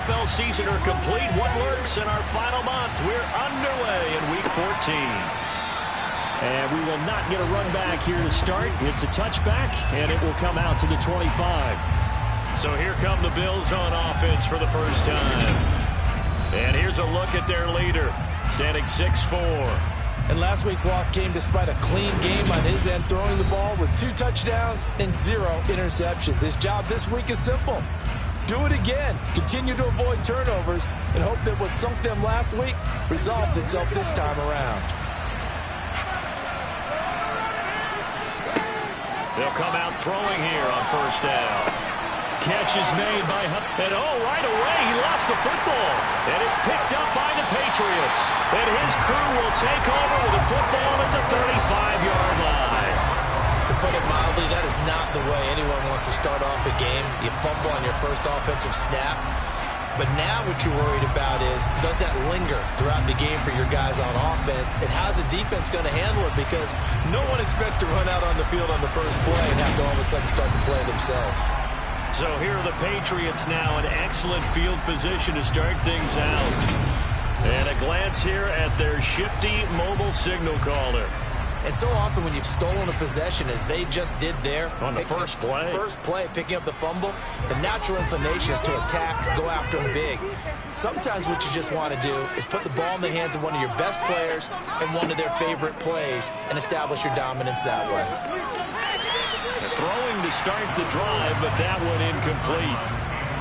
NFL season are complete. What lurks in our final month? We're underway in Week 14. And we will not get a run back here to start. It's a touchback, and it will come out to the 25. So here come the Bills on offense for the first time. And here's a look at their leader, standing 6'4". And last week's loss came despite a clean game on his end, throwing the ball with 2 touchdowns and 0 interceptions. His job this week is simple. Do it again. Continue to avoid turnovers and hope that what sunk them last week resolves itself this time around. They'll come out throwing here on first down. Catch is made by Hunt. And right away, he lost the football. And it's picked up by the Patriots. And his crew will take over with the football at the 35-yard line. To put it mildly, that is not the way anyone wants to start off a game. You fumble on your first offensive snap. But now what you're worried about is, does that linger throughout the game for your guys on offense? And how's the defense going to handle it? Because no one expects to run out on the field on the first play and have to all of a sudden start to play themselves. So here are the Patriots now in excellent field position to start things out. And a glance here at their shifty mobile signal caller. And so often when you've stolen a possession, as they just did there, on the first play, picking up the fumble, the natural inclination is to attack, go after them big. Sometimes what you just want to do is put the ball in the hands of one of your best players and one of their favorite plays and establish your dominance that way. Throwing to start the drive, but that one incomplete.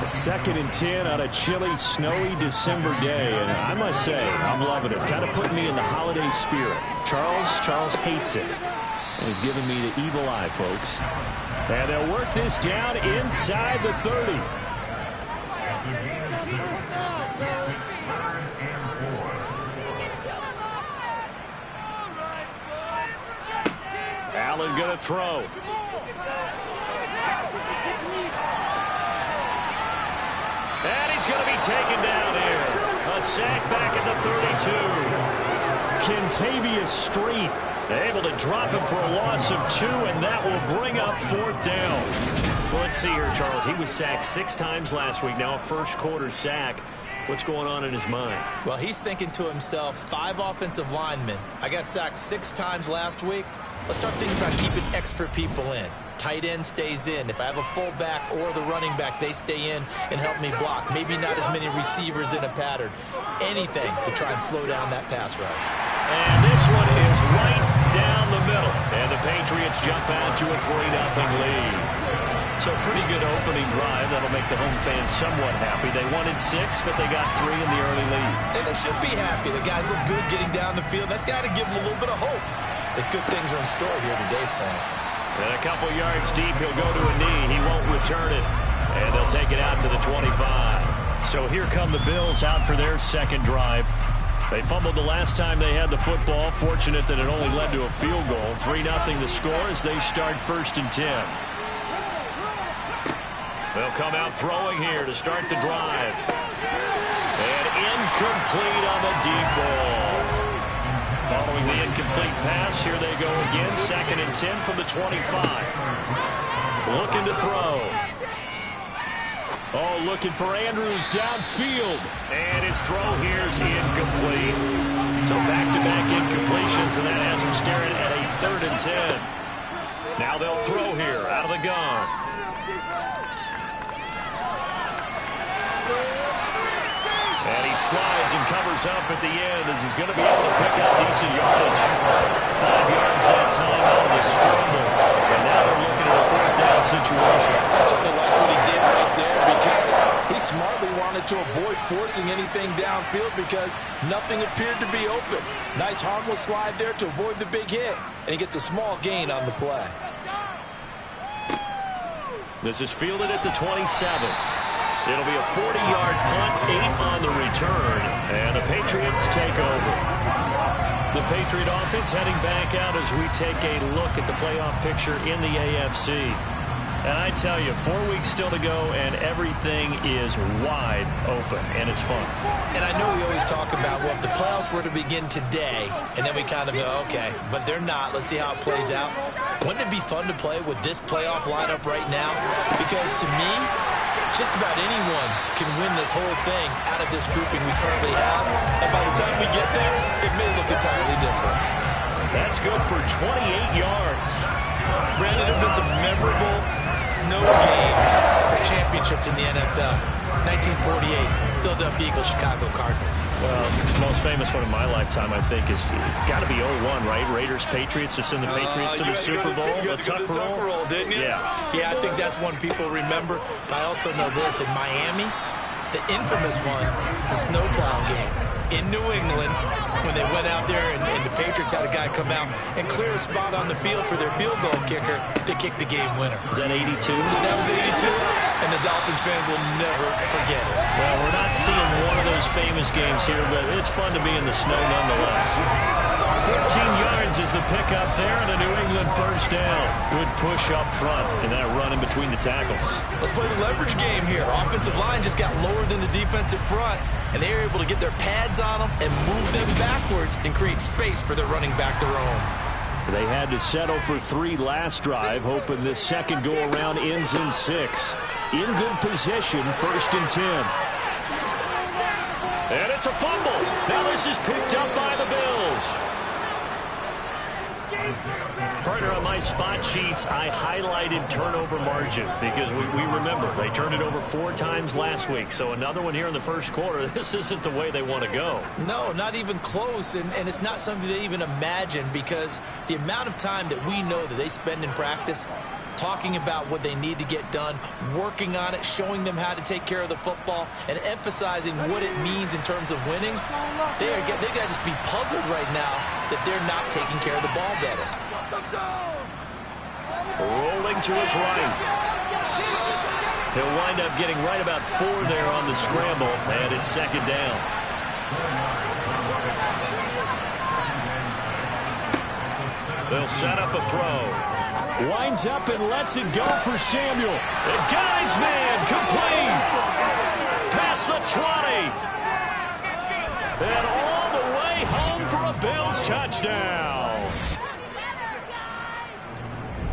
A 2nd and 10 on a chilly, snowy December day. And I must say, I'm loving it. Kind of putting me in the holiday spirit. Charles hates it. And he's giving me the evil eye, folks. And they'll work this down inside the 30. Allen going to throw. And he's going to be taken down here. A sack back at the 32. Kentavious Street able to drop him for a loss of 2, and that will bring up 4th down. Well, let's see here, Charles. He was sacked 6 times last week. Now a first-quarter sack. What's going on in his mind? Well, he's thinking to himself, 5 offensive linemen. I got sacked 6 times last week. Let's start thinking about keeping extra people in. Tight end stays in. If I have a fullback or the running back, they stay in and help me block. Maybe not as many receivers in a pattern. Anything to try and slow down that pass rush. And this one is right down the middle. And the Patriots jump out to a 3-0 lead. So pretty good opening drive. That'll make the home fans somewhat happy. They wanted 6, but they got 3 in the early lead. And they should be happy. The guys look good getting down the field. That's got to give them a little bit of hope that good things are in store here today for him. And a couple yards deep, he'll go to a knee. He won't return it. And they'll take it out to the 25. So here come the Bills out for their second drive. They fumbled the last time they had the football. Fortunate that it only led to a field goal. 3-0 the score as they start 1st and 10. They'll come out throwing here to start the drive. And incomplete on the deep ball. Following the incomplete pass, here they go again. 2nd and 10 from the 25. Looking to throw. Looking for Andrews downfield. And his throw here is incomplete. So back-to-back incompletions, and that has him staring at a 3rd and 10. Now they'll throw here out of the gun. And he slides and covers up at the end as he's going to be able to pick up decent yardage. 5 yards that time out of the scramble. And now they're looking at a 4th down situation. Certainly like what he did right there because he smartly wanted to avoid forcing anything downfield because nothing appeared to be open. Nice harmless slide there to avoid the big hit. And he gets a small gain on the play. This is fielded at the 27. It'll be a 40-yard punt, 8 on the return, and the Patriots take over. The Patriot offense heading back out as we take a look at the playoff picture in the AFC. And I tell you, 4 weeks still to go, and everything is wide open, and it's fun. And I know we always talk about, well, if the playoffs were to begin today, and then we kind of go, okay, but they're not. Let's see how it plays out. Wouldn't it be fun to play with this playoff lineup right now? Because to me, just about anyone can win this whole thing out of this grouping we currently have. And by the time we get there, it may look entirely different. That's good for 28 yards. Brandon, there have been some memorable snow games for championships in the NFL. 1948, Philadelphia Eagles, Chicago Cardinals. Well, the most famous one in my lifetime, I think, is got to be 01, right? Raiders, Patriots, to send the Patriots to the Super Bowl. You had to go to the Tuck roll, didn't you? Yeah, I think that's one people remember. But I also know this. In Miami, the infamous one, the snowplow game in New England, when they went out there and the Patriots had a guy come out and clear a spot on the field for their field goal kicker to kick the game winner. Is that 82? That was 82, and the Dolphins fans will never forget it. Well, we're not seeing one of those famous games here, but it's fun to be in the snow nonetheless. 14 yards is the pickup there, and a New England first down. Good push up front, and that run in between the tackles. Let's play the leverage game here. Offensive line just got lower than the defensive front, and they were able to get their pads on them and move them backwards and create space for their running back to roam. They had to settle for 3 last drive, hoping this second go-around ends in 6. In good position, 1st and 10. And it's a fumble. Now this is picked up by the Bills. Partner, on my spot sheets, I highlighted turnover margin because we remember they turned it over 4 times last week. So another one here in the first quarter. This isn't the way they want to go. No, not even close. And it's not something they even imagine, because the amount of time that we know that they spend in practice talking about what they need to get done, working on it, showing them how to take care of the football, and emphasizing what it means in terms of winning. They got to just be puzzled right now that they're not taking care of the ball better. Rolling to his right. He'll wind up getting right about 4 there on the scramble, and it's 2nd down. They'll set up a throw. Winds up and lets it go for Samuel. The guy's man complete. Past the 20. And all the way home for a Bills touchdown.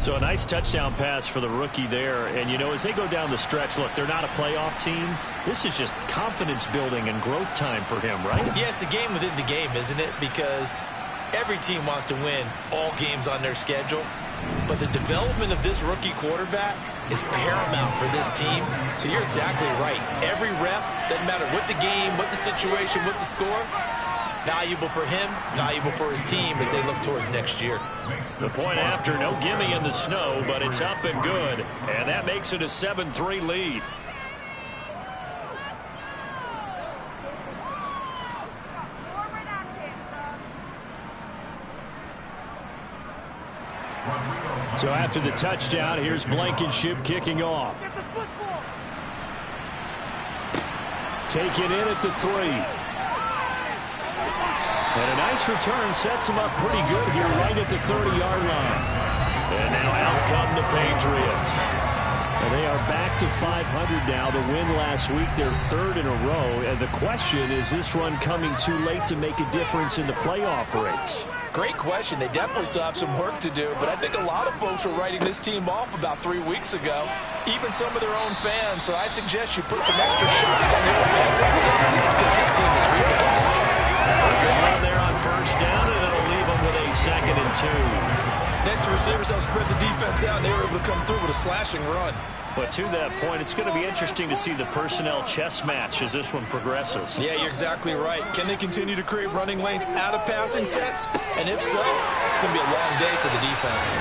So a nice touchdown pass for the rookie there. And, you know, as they go down the stretch, look, they're not a playoff team. This is just confidence building and growth time for him, right? Yeah, it's a game within the game, isn't it? Because every team wants to win all games on their schedule. But the development of this rookie quarterback is paramount for this team. So you're exactly right. Every rep, doesn't matter what the game, what the situation, what the score, valuable for him, valuable for his team as they look towards next year. The point after, no gimme in the snow, but it's up and good. And that makes it a 7-3 lead. So after the touchdown, here's Blankenship kicking off. Taken in at the 3. And a nice return sets him up pretty good here right at the 30-yard line. And now out come the Patriots. And they are back to 500 now. The win last week, their 3rd in a row. And the question is this run coming too late to make a difference in the playoff race? Great question. They definitely still have some work to do, but I think a lot of folks were writing this team off about 3 weeks ago, even some of their own fans. So I suggest you put some extra shots on your fans because this team is rebounding. Down there on 1st down, and it'll leave them with a 2nd and 2. Next, the receivers help spread the defense out, and they were able to come through with a slashing run. But to that point, it's going to be interesting to see the personnel chess match as this one progresses. Yeah, you're exactly right. Can they continue to create running lanes out of passing sets? And if so, it's going to be a long day for the defense.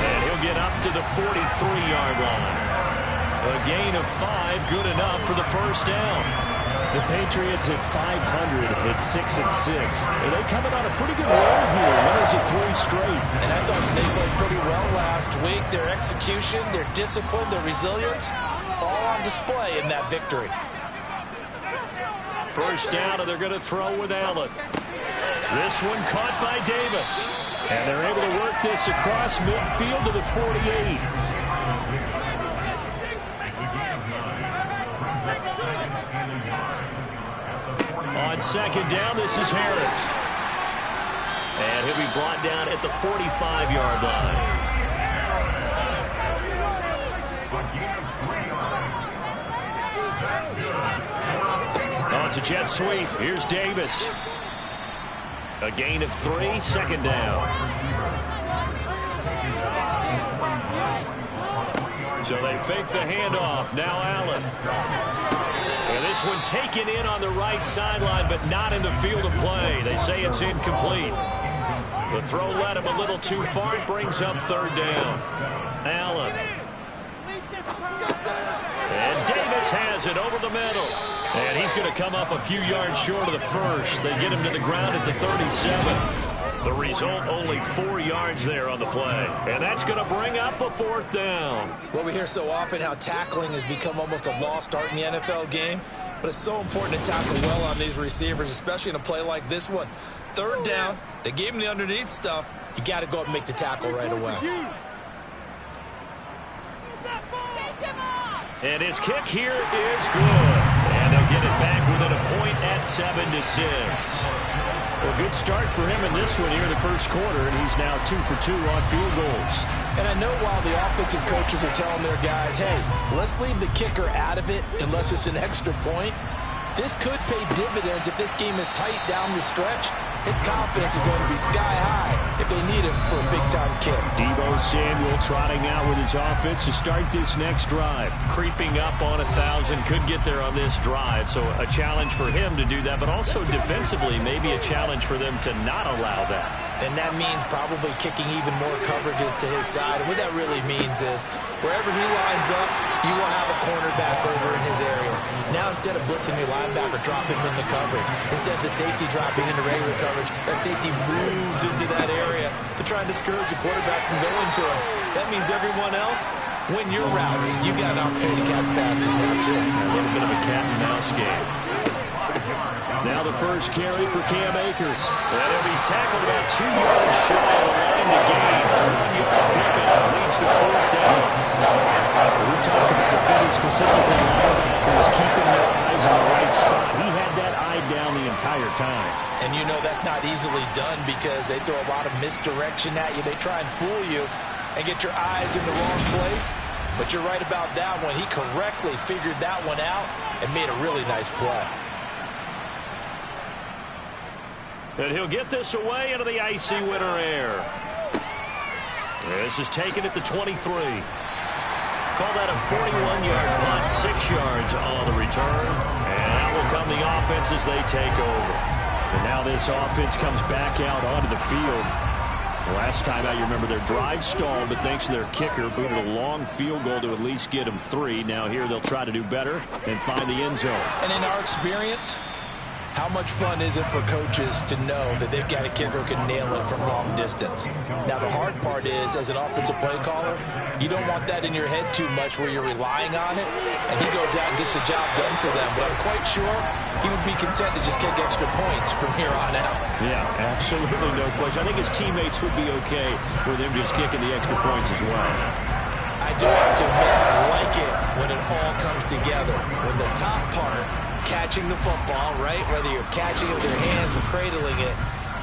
And he'll get up to the 43-yard line. A gain of 5, good enough for the 1st down. The Patriots at 500 at 6-6. And they coming on a pretty good roll here. Winners of 3 straight. And I thought they played pretty well last week. Their execution, their discipline, their resilience, all on display in that victory. 1st down, and they're going to throw with Allen. This one caught by Davis. And they're able to work this across midfield to the 48. On 2nd down, this is Harris. And he'll be brought down at the 45-yard line. Oh, it's a jet sweep. Here's Davis. A gain of 3, 2nd down. So they fake the handoff. Now Allen. And this one taken in on the right sideline, but not in the field of play. They say it's incomplete. The throw led him a little too far. It brings up 3rd down. Allen. And Davis has it over the middle. And he's going to come up a few yards short of the first. They get him to the ground at the 37. The result, only 4 yards there on the play. And that's going to bring up a 4th down. Well, we hear so often how tackling has become almost a lost art in the NFL game. But it's so important to tackle well on these receivers, especially in a play like this one. 3rd down, they gave him the underneath stuff. You got to go up and make the tackle right away. And his kick here is good. And they'll get it back within a point at 7-6. Well, good start for him in this one here in the first quarter, and he's now 2 for 2 on field goals. And I know while the offensive coaches are telling their guys, hey, let's leave the kicker out of it unless it's an extra point, this could pay dividends if this game is tight down the stretch. His confidence is going to be sky high if they need him for a big-time kick. Deebo Samuel trotting out with his offense to start this next drive. Creeping up on 1,000, could get there on this drive. So a challenge for him to do that, but also defensively, maybe a challenge for them to not allow that. And that means probably kicking even more coverages to his side. And what that really means is wherever he lines up, you will have a cornerback over in his area. Now instead of blitzing your linebacker, drop him into coverage. Instead of the safety dropping into regular coverage, that safety moves into that area to try and discourage the quarterback from going to him. That means everyone else, win your routes. You got an opportunity to catch passes now too. A little bit of a cat and mouse game. Now the first carry for Cam Akers. And he'll be tackled about 2 yards shy of the line to gain. 1-yard pickup leads to 4th down. We talk about defending specifically linebackers, keeping their eyes on the right spot. He had that eye down the entire time. And you know that's not easily done because they throw a lot of misdirection at you. They try and fool you and get your eyes in the wrong place. But you're right about that one. He correctly figured that one out and made a really nice play. And he'll get this away into the icy winter air. This is taken at the 23. Call that a 41-yard punt, 6 yards on the return. And out will come the offense as they take over. And now this offense comes back out onto the field. Last time out, you remember their drive stalled, but thanks to their kicker, booted a long field goal to at least get them 3. Now here they'll try to do better and find the end zone. And in our experience, how much fun is it for coaches to know that they've got a kicker who can nail it from long distance? Now, the hard part is, as an offensive play caller, you don't want that in your head too much where you're relying on it, and he goes out and gets the job done for them. But I'm quite sure he would be content to just kick extra points from here on out. Yeah, absolutely no question. I think his teammates would be okay with him just kicking the extra points as well. I do have to admit, I like it when it all comes together. When the top part, catching the football, right, whether you're catching it with your hands or cradling it,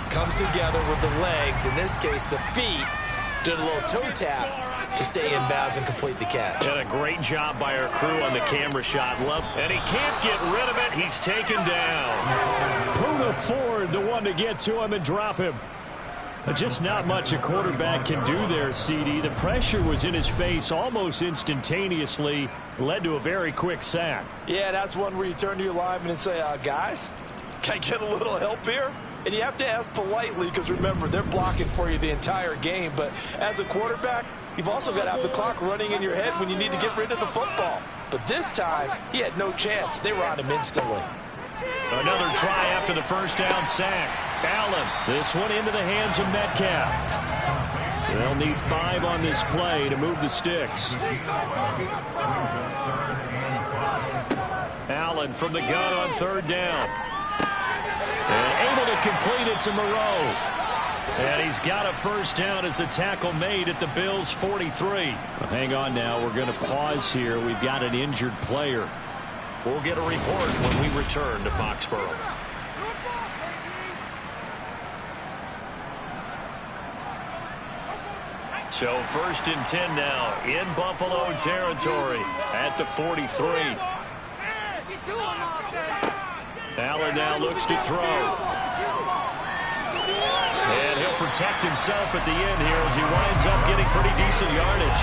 comes together with the legs, in this case the feet, did a little toe tap to stay in bounds and complete the catch. And a great job by our crew on the camera shot. And he can't get rid of it. He's taken down. Poona Ford, the one to get to him and drop him. Just not much a quarterback can do there, CD. The pressure was in his face almost instantaneously, led to a very quick sack. Yeah, that's one where you turn to your lineman and say, guys, can I get a little help here? And you have to ask politely because, remember, they're blocking for you the entire game. But as a quarterback, you've also got to have the clock running in your head when you need to get rid of the football. But this time, he had no chance. They were on him instantly. Another try after the first down sack. Allen, this one into the hands of Metcalf. They'll need 5 on this play to move the sticks. Allen from the gun on 3rd down. And able to complete it to Moreau. And he's got a first down as the tackle made at the Bills' 43. Well, hang on now. We're going to pause here. We've got an injured player. We'll get a report when we return to Foxborough. So 1st and 10 now in Buffalo territory at the 43. Allen now looks to throw. And he'll protect himself at the end here as he winds up getting pretty decent yardage.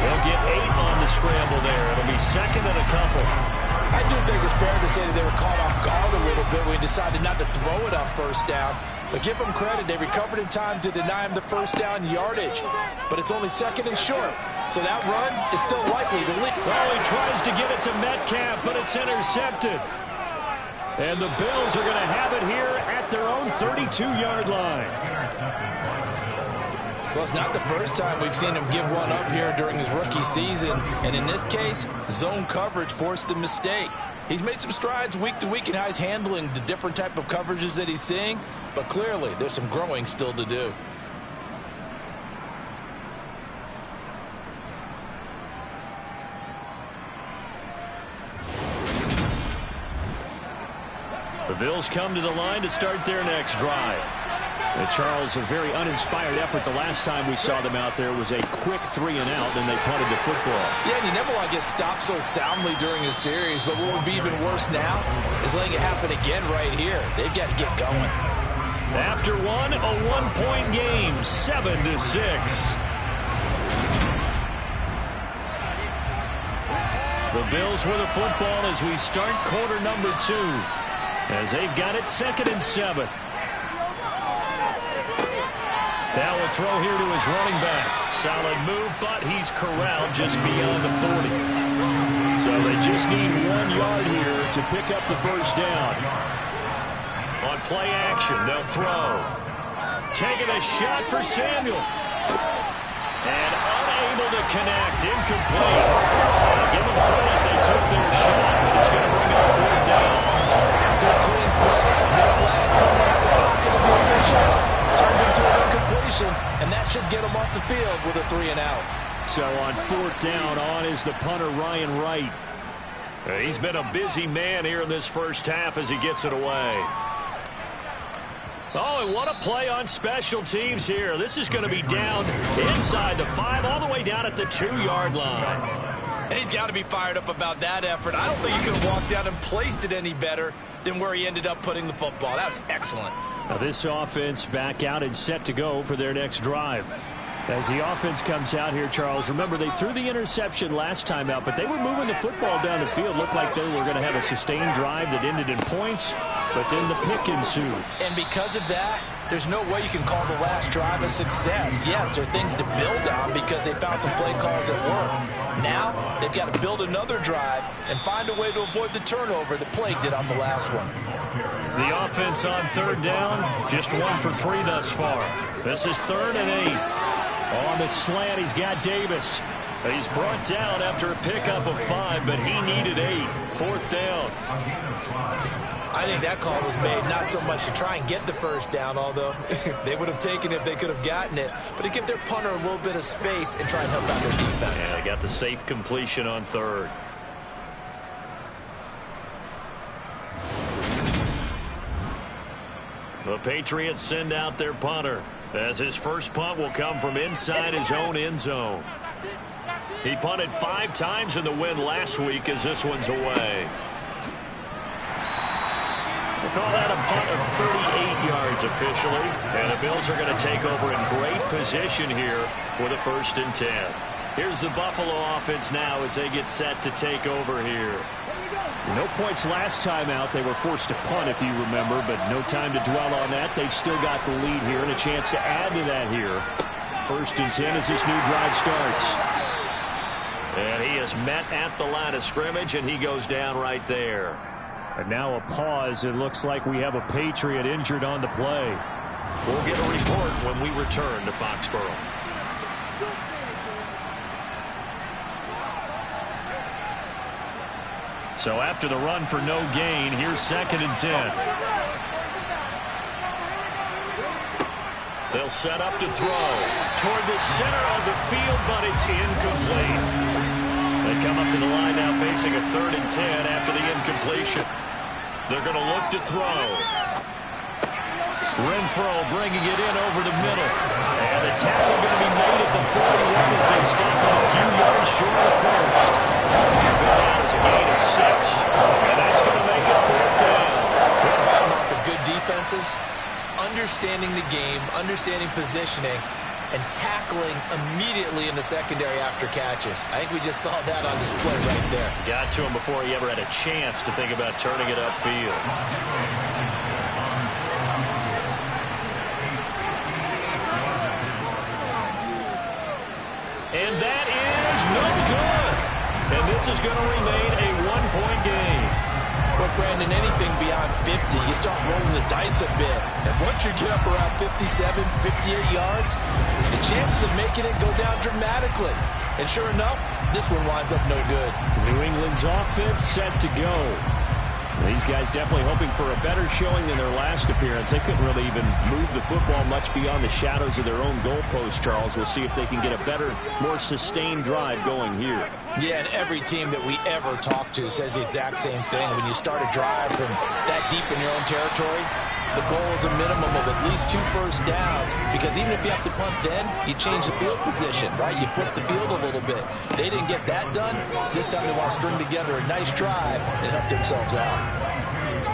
They'll get 8 on the scramble there. It'll be second and a couple. I do think it's fair to say that they were caught off guard a little bit when he decided not to throw it on first down. But give them credit. They recovered in time to deny him the first down yardage. But it's only second and short. So that run is still likely to lead. Oh, he tries to get it to Metcalf, but it's intercepted. And the Bills are going to have it here at their own 32-yard line. Well, it's not the first time we've seen him give one up here during his rookie season. And in this case, zone coverage forced the mistake. He's made some strides week to week in how he's handling the different type of coverages that he's seeing. But clearly, there's some growing still to do. The Bills come to the line to start their next drive. Charles, a very uninspired effort. The last time we saw them out there was a quick 3 and out, and they punted the football. Yeah, and you never want to get stopped so soundly during a series, but what would be even worse now is letting it happen again right here. They've got to get going. After one, a 1-point game, 7-6. The Bills with the football as we start quarter number 2, as they've got it 2nd and 7. Now a throw here to his running back. Solid move, but he's corralled just beyond the 40. So they just need 1 yard here to pick up the first down. On play action, they'll throw. Taking a shot for Samuel. And unable to connect. Incomplete. Give them credit. They took their shot, but it's going to bring up 4th down. Good clean play. No flags coming out of the pocket of the officials. Turns into an incompletion, and that should get him off the field with a 3 and out. So on 4th down, on is the punter, Ryan Wright. He's been a busy man here in this first half as he gets it away. Oh, and what a play on special teams here. This is going to be down inside the 5, all the way down at the 2-yard line. And he's got to be fired up about that effort. I don't think he could have walked down and placed it any better than where he ended up putting the football. That was excellent. Now this offense back out and set to go for their next drive. As the offense comes out here, Charles, remember they threw the interception last time out, but they were moving the football down the field. Looked like they were going to have a sustained drive that ended in points, but then the pick ensued. And because of that, there's no way you can call the last drive a success. Yes, there are things to build on because they found some play calls that work. Now, they've got to build another drive and find a way to avoid the turnover that plagued it on the last one. The offense on 3rd down, just 1 for 3 thus far. This is 3rd and 8. On the slant, he's got Davis. He's brought down after a pickup of 5, but he needed 8. 4th down. I think that call was made not so much to try and get the first down, although they would have taken it if they could have gotten it, but to give their punter a little bit of space and try and help out their defense. Yeah, they got the safe completion on 3rd. The Patriots send out their punter, as his first punt will come from inside his own end zone. He punted 5 times in the win last week as this one's away. We'll call that a punt of 38 yards officially, and the Bills are going to take over in great position here with a 1st and 10. Here's the Buffalo offense now as they get set to take over here. No points last time out. They were forced to punt, if you remember, but no time to dwell on that. They've still got the lead here and a chance to add to that here. 1st and 10 as this new drive starts. And he is met at the line of scrimmage, and he goes down right there. And now a pause. It looks like we have a Patriot injured on the play. We'll get a report when we return to Foxborough. So after the run for no gain, here's 2nd and 10. They'll set up to throw toward the center of the field, but it's incomplete. They come up to the line now facing a 3rd and 10 after the incompletion. They're going to look to throw. Renfro bringing it in over the middle. And the tackle going to be made at the 41 as they stop a few yards short of 1st. That is a gain of 6. And that's going to make it 4th down. defenses is understanding the game, understanding positioning, and tackling immediately in the secondary after catches. I think we just saw that on display right there. Got to him before he ever had a chance to think about turning it upfield. And that is no good. And this is going to remain a one-point game. Look, Brandon, anything beyond 50, you start rolling the dice a bit. And once you get up around 57, 58 yards, the chances of making it go down dramatically. And sure enough, this one winds up no good. New England's offense set to go. These guys definitely hoping for a better showing than their last appearance. They couldn't really even move the football much beyond the shadows of their own goalpost, Charles. We'll see if they can get a better, more sustained drive going here. Yeah, and every team that we ever talk to says the exact same thing. When you start a drive from that deep in your own territory, the goal is a minimum of at least 2 first downs, because even if you have to punt then, you change the field position, right? You flip the field a little bit. They didn't get that done. This time they want to string together a nice drive and help themselves out.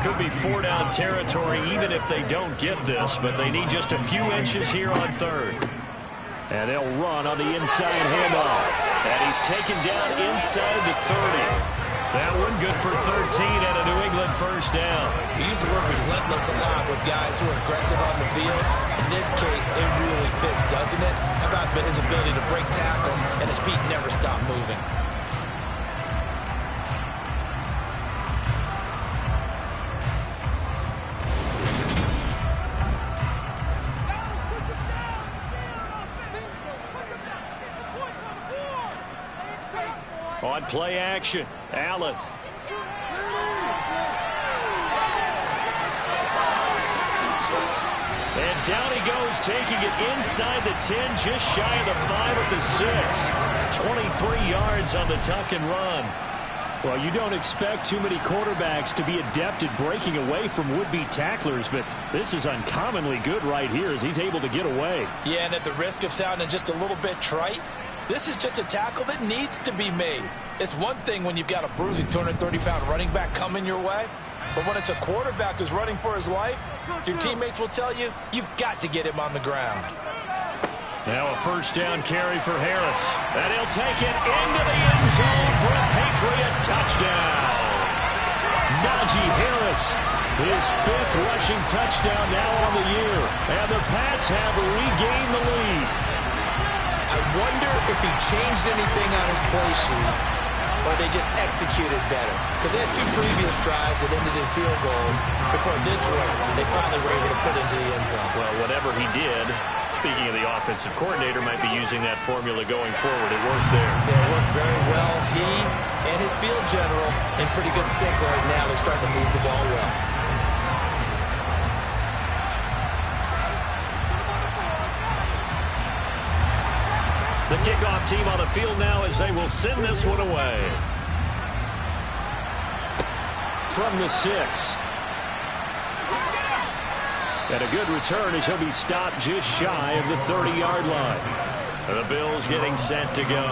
Could be 4-down territory even if they don't get this, but they need just a few inches here on third. And they'll run on the inside handoff. And he's taken down inside the 30. That one good for 13 and a New England first down. We use the word relentless a lot with guys who are aggressive on the field. In this case, it really fits, doesn't it? How about his ability to break tackles and his feet never stop moving? On play action, Allen. And down he goes, taking it inside the 10, just shy of the 5 at the 6. 23 yards on the tuck and run. Well, you don't expect too many quarterbacks to be adept at breaking away from would-be tacklers, but this is uncommonly good right here as he's able to get away. Yeah, and at the risk of sounding just a little bit trite, this is just a tackle that needs to be made. It's one thing when you've got a bruising 230-pound running back coming your way, but when it's a quarterback who's running for his life, your teammates will tell you, you've got to get him on the ground. Now a first down carry for Harris. And he'll take it into the end zone for a Patriot touchdown. Najee Harris, his 5th rushing touchdown now on the year. And the Pats have regained the lead. I wonder if he changed anything on his play sheet or they just executed better. Because they had 2 previous drives that ended in field goals. Before this one, they finally were able to put into the end zone. Well, whatever he did, speaking of the offensive coordinator, might be using that formula going forward. It worked there. Yeah, it works very well. He and his field general in pretty good sync right now. They're starting to move the ball well. The kickoff team on the field now as they will send this one away. From the 6. And a good return as he'll be stopped just shy of the 30-yard line. The Bills getting set to go.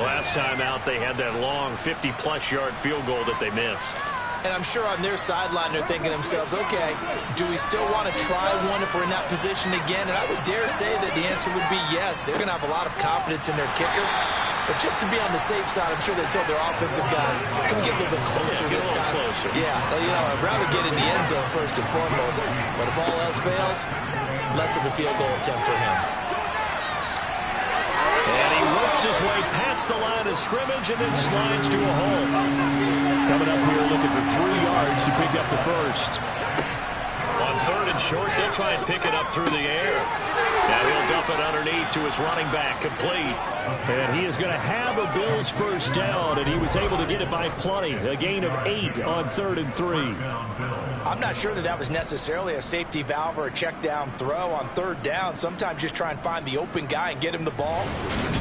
Last time out, they had that long 50-plus yard field goal that they missed. And I'm sure on their sideline they're thinking to themselves, okay, do we still want to try one if we're in that position again? And I would dare say that the answer would be yes. They're going to have a lot of confidence in their kicker. But just to be on the safe side, I'm sure they told their offensive guys, can we get a little bit closer this time? Closer. Yeah, well, you know, I'd rather get in the end zone first and foremost. But if all else fails, less of a field goal attempt for him. And he works his way past the line of scrimmage and then slides to a hole. Coming up here looking for 3 yards to pick up the first. On 3rd and short, they'll try and pick it up through the air. Now he'll dump it underneath to his running back, complete. And he is going to have a Bills first down, and he was able to get it by plenty. A gain of 8 on 3rd and 3. I'm not sure that was necessarily a safety valve or a check down throw on 3rd down. Sometimes just try and find the open guy and get him the ball.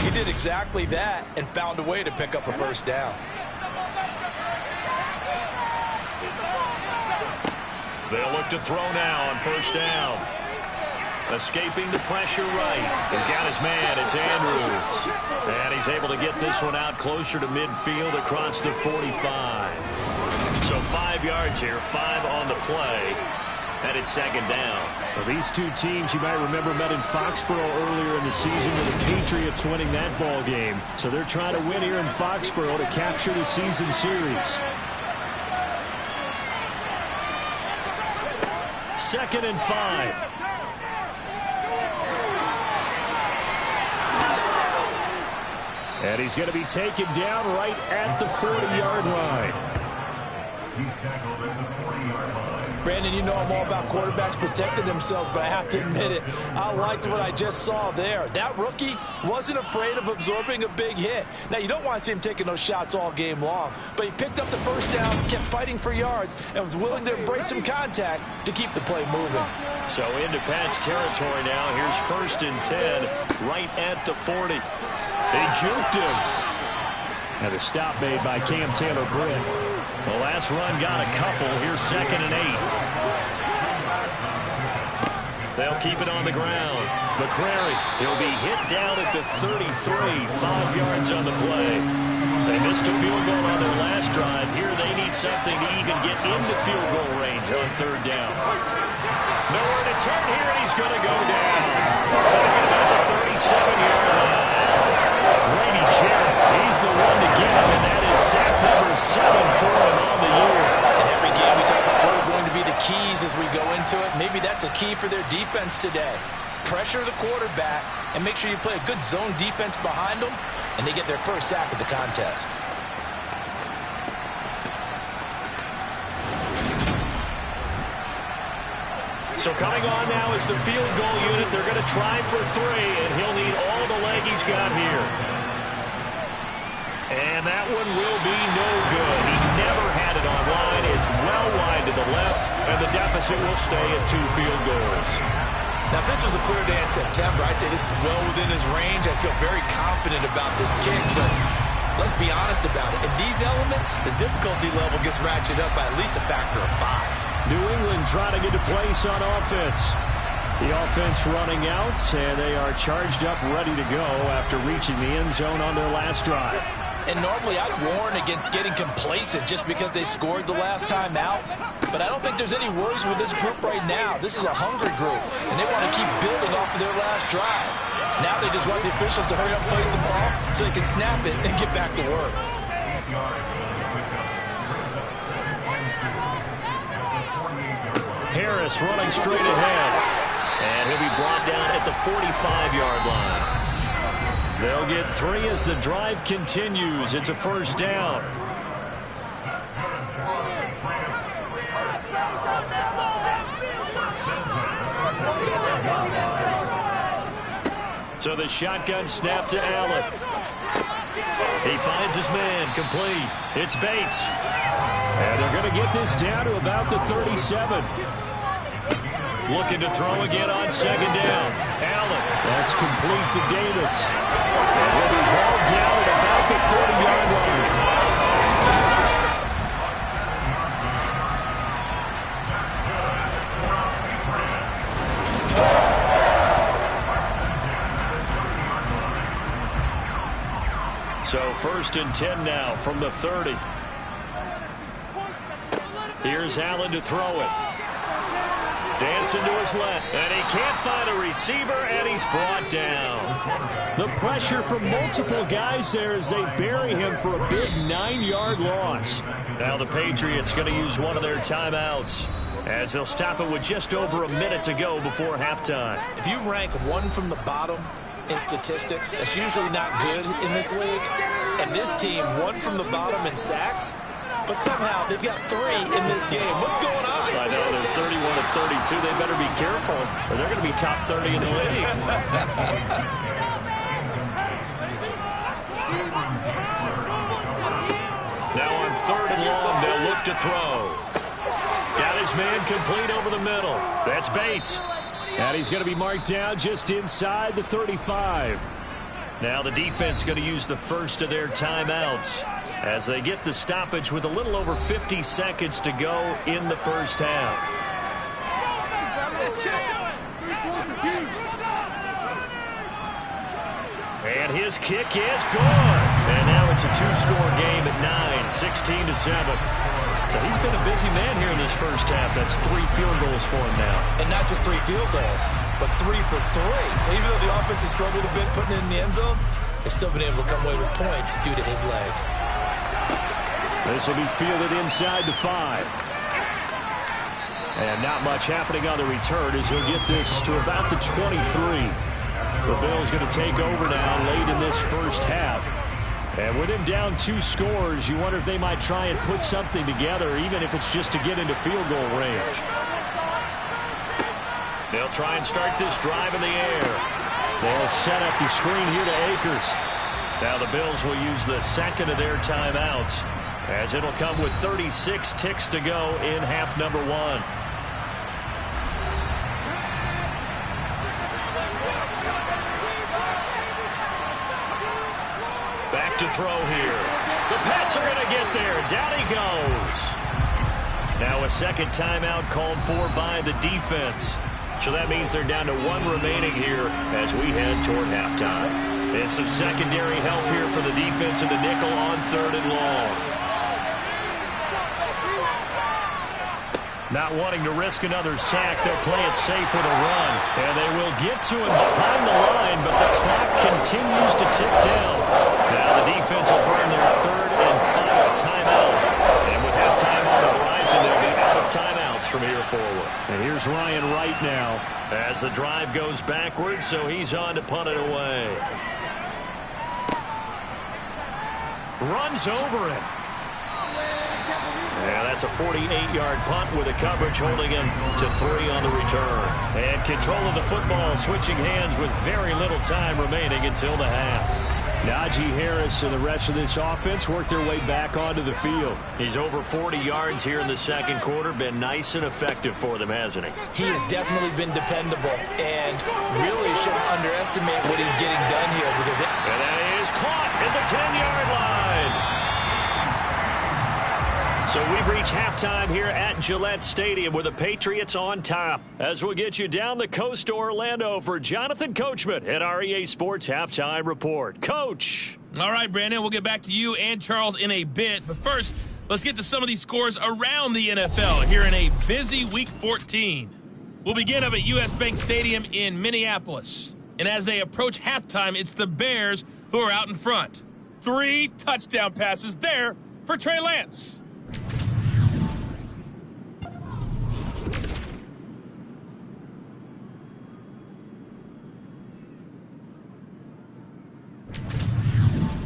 He did exactly that and found a way to pick up a first down. They'll look to throw now on 1st down. Escaping the pressure right. He's got his man. It's Andrews. And he's able to get this one out closer to midfield across the 45. So 5 yards here, 5 on the play. and it's second down. Well, these two teams, you might remember, met in Foxborough earlier in the season with the Patriots winning that ball game. So they're trying to win here in Foxborough to capture the season series. 2nd and 5. And he's going to be taken down right at the 40-yard line. He's tackled at the 40-yard line. Brandon, you know I'm all about quarterbacks protecting themselves, but I have to admit it, I liked what I just saw there. That rookie wasn't afraid of absorbing a big hit. Now, you don't want to see him taking those shots all game long, but he picked up the first down, kept fighting for yards, and was willing to embrace some contact to keep the play moving. So into Pat's territory now. Here's 1st and 10, right at the 40. They juked him. And a stop made by Cam Taylor-Britt. The last run got a couple. Here's 2nd and 8. They'll keep it on the ground. McCrary, he'll be hit down at the 33, 5 yards on the play. They missed a field goal on their last drive. Here they need something to even get into field goal range on 3rd down. Nowhere to turn here, and he's going to go down. At the 37-yard line. Grady Jarrett, he's the one to get him, and that is sack number 7 for him on the year. In every game, we talk about what are going to be the keys as we go into it. Maybe that's a key for their defense today. Pressure the quarterback and make sure you play a good zone defense behind them, and they get their first sack of the contest. So coming on now is the field goal unit. They're going to try for 3, and he'll need all the leg he's got here. And that one will be no good. He never had it on line. It's well wide to the left, and the deficit will stay at 2 field goals. Now, if this was a clear day in September, I'd say this is well within his range. I feel very confident about this kick, but let's be honest about it. In these elements, the difficulty level gets ratcheted up by at least a factor of 5. New England trying to get a place on offense. The offense running out, and they are charged up, ready to go after reaching the end zone on their last drive. And normally I'd warn against getting complacent just because they scored the last time out. But I don't think there's any worries with this group right now. This is a hungry group, and they want to keep building off of their last drive. Now they just want the officials to hurry up and place the ball so they can snap it and get back to work. Harris running straight ahead. And he'll be brought down at the 45-yard line. They'll get 3 as the drive continues. It's a 1st down. So the shotgun snap to Allen. He finds his man, complete. It's Bates. And they're going to get this down to about the 37. Looking to throw again on 2nd down. Allen. That's complete to Davis. And he'll be hauled down at about the 40-yard line. So 1st and 10 now from the 30. Here's Allen to throw it. Dancing to his left, and he can't find a receiver, and he's brought down. The pressure from multiple guys there as they bury him for a big 9-yard loss. Now the Patriots going to use one of their timeouts as they'll stop it with just over a minute to go before halftime. If you rank 1 from the bottom in statistics, that's usually not good in this league. And this team, 1 from the bottom in sacks, but somehow they've got 3 in this game. What's going on? I know they're 31 of 32. They better be careful, or they're going to be top 30 in the league. Now on 3rd and long, they'll look to throw. Got his man complete over the middle. That's Bates. And he's going to be marked down just inside the 35. Now the defense going to use the first of their timeouts as they get the stoppage with a little over 50 seconds to go in the first half. And his kick is good. And now it's a 2-score game at 9, 16-7. So he's been a busy man here in this first half. That's 3 field goals for him now. And not just 3 field goals, but 3 for 3. So even though the offense has struggled a bit putting it in the end zone, they've still been able to come away with points due to his leg. This will be fielded inside the 5. And not much happening on the return as he'll get this to about the 23. The Bills going to take over now late in this first half. And with him down 2 scores, you wonder if they might try and put something together, even if it's just to get into field goal range. They'll try and start this drive in the air. They'll set up the screen here to Akers. Now the Bills will use the second of their timeouts, as it'll come with 36 ticks to go in half number 1. Back to throw here. The Pats are going to get there. Down he goes. Now a second timeout called for by the defense. So that means they're down to 1 remaining here as we head toward halftime. And some secondary help here for the defense in the nickel on 3rd and long. Not wanting to risk another sack, they'll play it safe with a run. And they will get to him behind the line, but the clock continues to tick down. Now the defense will burn their 3rd and final timeout. And with halftime on the horizon, they'll be out of timeouts from here forward. And here's Ryan Wright now. As the drive goes backwards, so he's on to punt it away. Runs over it. Yeah, that's a 48-yard punt with a coverage holding him to 3 on the return. And control of the football switching hands with very little time remaining until the half. Najee Harris and the rest of this offense work their way back onto the field. He's over 40 yards here in the second quarter. Been nice and effective for them, hasn't he? He has definitely been dependable and really shouldn't underestimate what he's getting done here. And that is caught at the 10-yard line. So we've reached halftime here at Gillette Stadium with the Patriots on top. As we'll get you down the coast to Orlando for Jonathan Coachman at our EA Sports Halftime Report. Coach. All right, Brandon, we'll get back to you and Charles in a bit. But first, let's get to some of these scores around the NFL here in a busy Week 14. We'll begin up at U.S. Bank Stadium in Minneapolis. And as they approach halftime, it's the Bears who are out in front. 3 touchdown passes there for Trey Lance.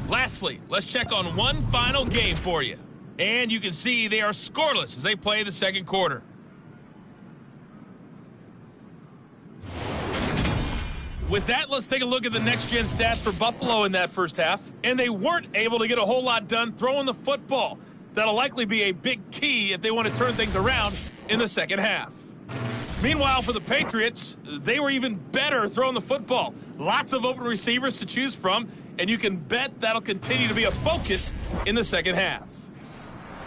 Lastly, let's check on one final game for you. And you can see they are scoreless as they play the second quarter. With that, let's take a look at the next-gen stats for Buffalo in that first half. And they weren't able to get a whole lot done throwing the football. That'll likely be a big key if they want to turn things around in the second half. Meanwhile, for the Patriots, they were even better throwing the football. Lots of open receivers to choose from, and you can bet that'll continue to be a focus in the second half.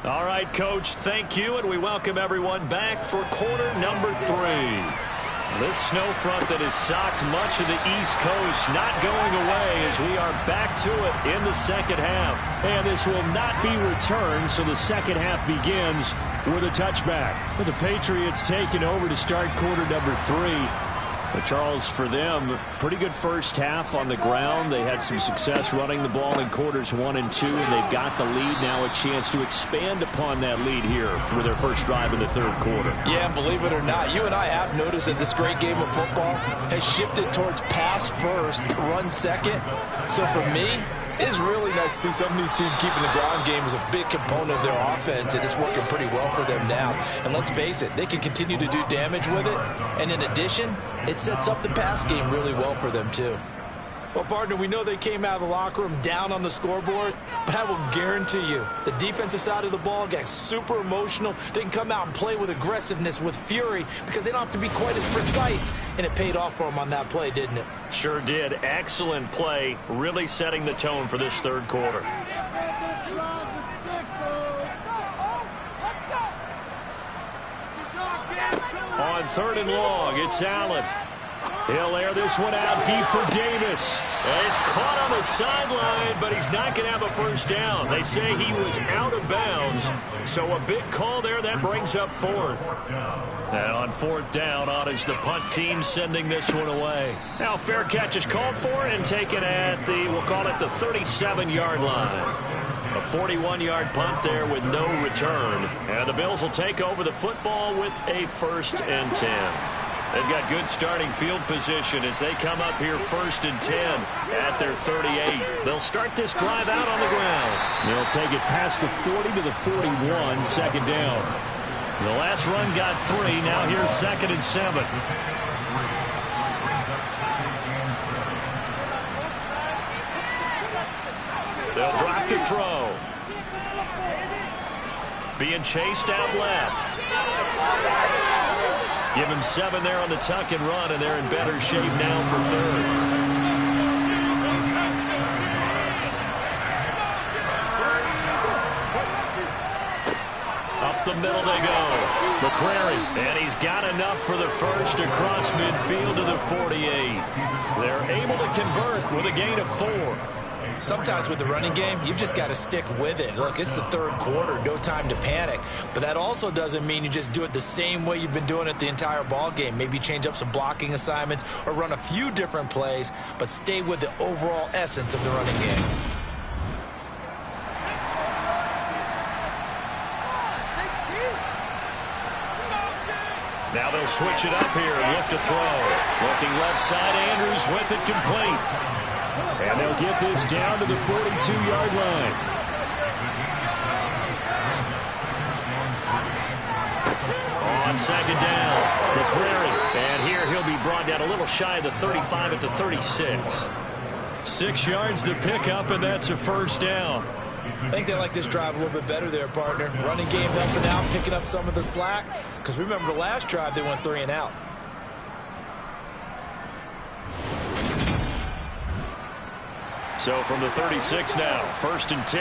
All right, Coach, thank you, and we welcome everyone back for quarter number 3. This snow front that has socked much of the East Coast not going away as we are back to it in the second half. And this will not be returned, so the second half begins with a touchback. But the Patriots taking over to start quarter number 3. But Charles, for them, pretty good first half on the ground. They had some success running the ball in quarters 1 and 2, and they've got the lead now, a chance to expand upon that lead here with their first drive in the third quarter. Yeah, believe it or not, you and I have noticed that this great game of football has shifted towards pass first, run second. So for me, it's really nice to see some of these teams keeping the ground game as a big component of their offense, and it's working pretty well for them now. And let's face it, they can continue to do damage with it. And in addition, it sets up the pass game really well for them, too. Well, partner, we know they came out of the locker room down on the scoreboard, but I will guarantee you the defensive side of the ball gets super emotional. They can come out and play with aggressiveness, with fury, because they don't have to be quite as precise, and it paid off for them on that play, didn't it? Sure did. Excellent play, really setting the tone for this third quarter. On 3rd and long, it's Allen. He'll air this one out deep for Davis. And he's caught on the sideline, but he's not going to have a first down. They say he was out of bounds, so a big call there. That brings up fourth. And on fourth down, on is the punt team sending this one away. Now fair catch is called for and taken at the, we'll call it the 37-yard line. A 41-yard punt there with no return. And the Bills will take over the football with a 1st and 10. They've got good starting field position as they come up here 1st and 10 at their 38. They'll start this drive out on the ground. They'll take it past the 40 to the 41, 2nd down. The last run got 3. Now here's 2nd and 7. They'll drop the throw. Being chased out left. Give him 7 there on the tuck and run, and they're in better shape now for 3rd. Up the middle they go. McCrary, and he's got enough for the first across midfield to the 48. They're able to convert with a gain of 4. Sometimes with the running game, you've just got to stick with it. Look, it's the 3rd quarter, no time to panic. But that also doesn't mean you just do it the same way you've been doing it the entire ball game. Maybe change up some blocking assignments or run a few different plays, but stay with the overall essence of the running game. Now they'll switch it up here and look to throw. Looking left side, Andrews with it complete. And they'll get this down to the 42-yard line. On 2nd down, McCrary. And here he'll be brought down a little shy of the 35 at the 36. 6 yards the pickup, and that's a 1st down. I think they like this drive a little bit better there, partner. Running game helping out, picking up some of the slack. Because remember the last drive, they went 3 and out. So from the 36 now, 1st and 10.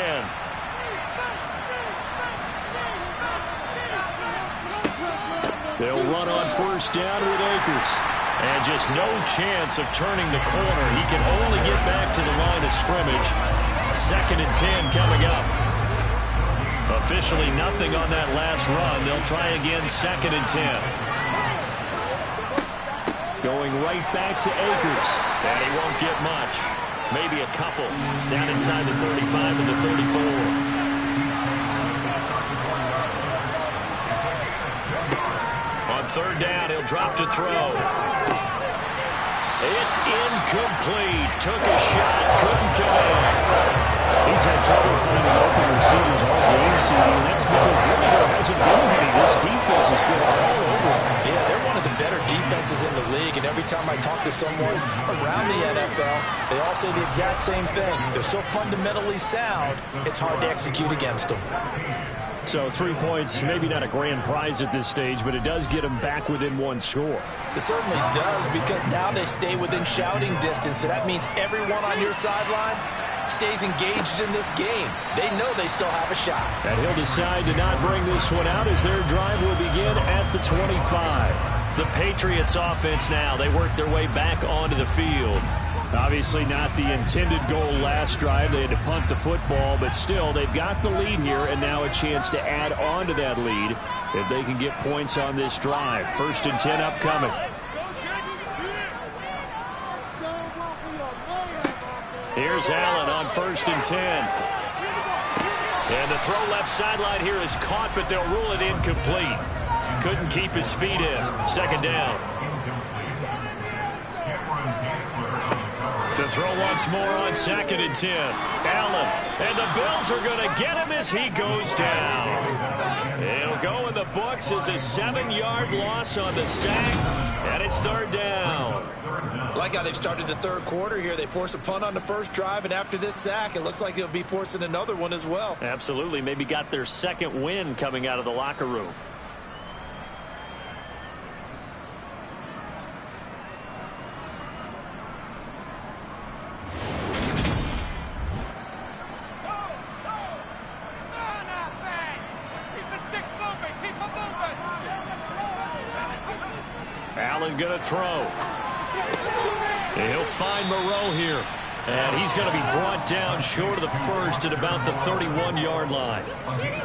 They'll run on 1st down with Akers. And just no chance of turning the corner. He can only get back to the line of scrimmage. 2nd and 10 coming up. Officially nothing on that last run. They'll try again 2nd and 10. Going right back to Akers. And he won't get much. Maybe a couple. Down inside the 35 to the 34. On 3rd down, he'll drop to throw. It's incomplete. Took a shot, couldn't connect. He's had trouble finding open receivers all game, and that's because really there hasn't been any. This defense has been all over. Yeah, they're one of the better defenses in the league, and every time I talk to someone around the NFL, they all say the exact same thing. They're so fundamentally sound, it's hard to execute against them. So 3 points, maybe not a grand prize at this stage, but it does get them back within 1 score. It certainly does, because now they stay within shouting distance, so that means everyone on your sideline stays engaged in this game. They know they still have a shot. And he'll decide to not bring this one out as their drive will begin at the 25. The Patriots offense now. They work their way back onto the field. Obviously not the intended goal last drive. They had to punt the football, but still they've got the lead here and now a chance to add on to that lead if they can get points on this drive. 1st and 10 upcoming. Here's Allen on 1st and 10. And the throw left sideline here is caught, but they'll rule it incomplete. Couldn't keep his feet in. 2nd down. To throw once more on 2nd and 10. Allen. And the Bills are going to get him as he goes down. It'll go in the books as a 7-yard loss on the sack. And it's 3rd down. Like how they've started the 3rd quarter here. They force a punt on the first drive, and after this sack, it looks like they'll be forcing another one as well. Absolutely. Maybe got their 2nd win coming out of the locker room. Allen going to throw. He'll find Moreau here. And he's going to be brought down short of the first at about the 31-yard line.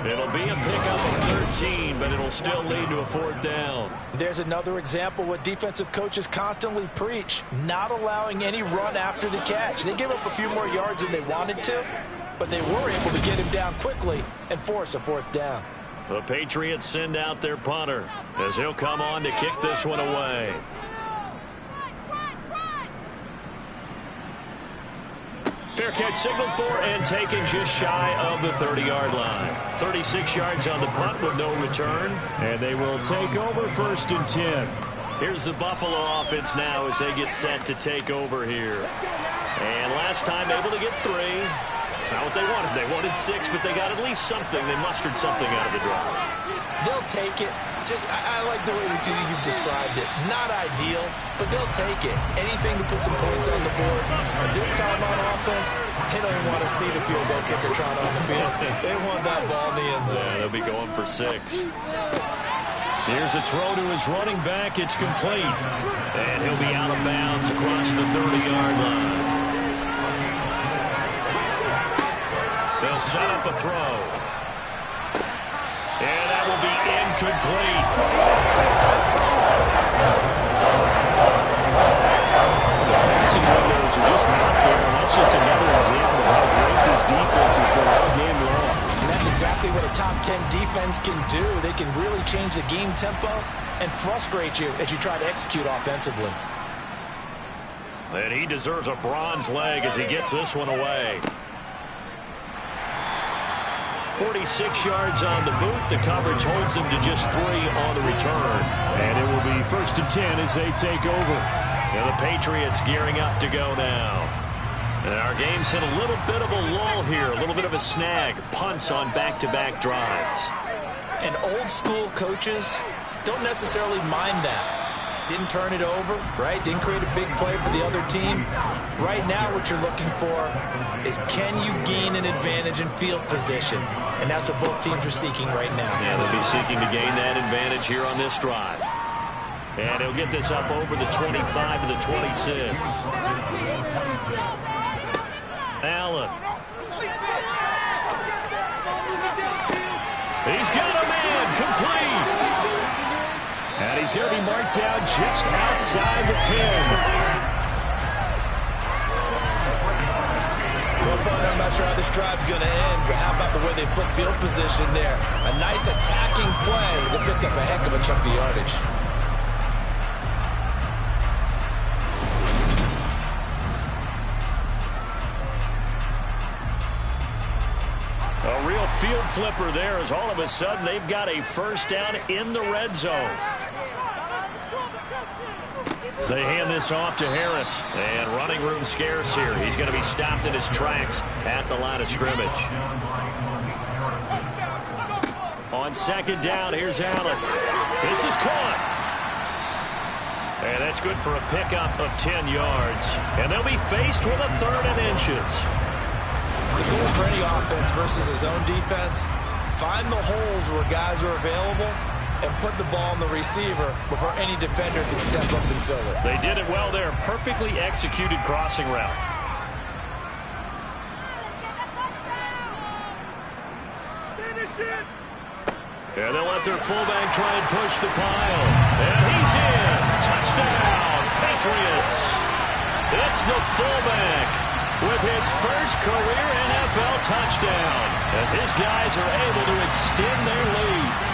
It'll be a pickup of 13, but it'll still lead to a 4th down. There's another example what defensive coaches constantly preach, not allowing any run after the catch. They gave up a few more yards than they wanted to, but they were able to get him down quickly and force a 4th down. The Patriots send out their punter as he'll come on to kick this one away. Fair catch signaled for and taken just shy of the 30-yard line. 36 yards on the punt with no return. And they will take over 1st and 10. Here's the Buffalo offense now as they get set to take over here. And last time able to get 3. It's not what they wanted. They wanted 6, but they got at least something. They mustered something out of the drive. They'll take it. I like the way you've described it. Not ideal, but they'll take it. Anything to put some points on the board. And this time on offense, they don't even want to see the field goal kicker trot on the field. They want that ball in the end zone. Yeah, they'll be going for 6. Here's a throw to his running back. It's complete. And he'll be out of bounds across the 30-yard line. They'll set up a throw. And that will be incomplete. Passing windows are just not there. That's just another example of how great this defense has been all game long. And that's exactly what a top 10 defense can do. They can really change the game tempo and frustrate you as you try to execute offensively. And he deserves a bronze leg as he gets this one away. 46 yards on the boot. The coverage holds him to just 3 on the return. And it will be 1st and 10 as they take over. And the Patriots gearing up to go now. And our game's hit a little bit of a lull here, a little bit of a snag. Punts on back-to-back drives. And old school coaches don't necessarily mind that. Didn't turn it over, right? Didn't create a big play for the other team. Right now what you're looking for is can you gain an advantage in field position? And that's what both teams are seeking right now. Yeah, they'll be seeking to gain that advantage here on this drive. And he'll get this up over the 25 to the 26. Allen. He's got a man complete. And he's going to be marked down just outside the 10. I'm not sure how this drive's going to end, but how about the way they flip field position there? A nice attacking play that picked up a heck of a chunk of yardage. A real field flipper there as all of a sudden they've got a 1st down in the red zone. They hand this off to Harris, and running room scarce here. He's going to be stopped in his tracks at the line of scrimmage. On 2nd down, here's Allen. This is caught. And that's good for a pickup of 10 yards. And they'll be faced with a 3rd and inches. The goal for any offense versus his own defense, find the holes where guys are available and put the ball in the receiver before any defender can step up and fill it. They did it well there. Perfectly executed crossing route. And they'll let their fullback try and push the pile. And he's in. Touchdown, Patriots. It's the fullback with his first career NFL touchdown as his guys are able to extend their lead.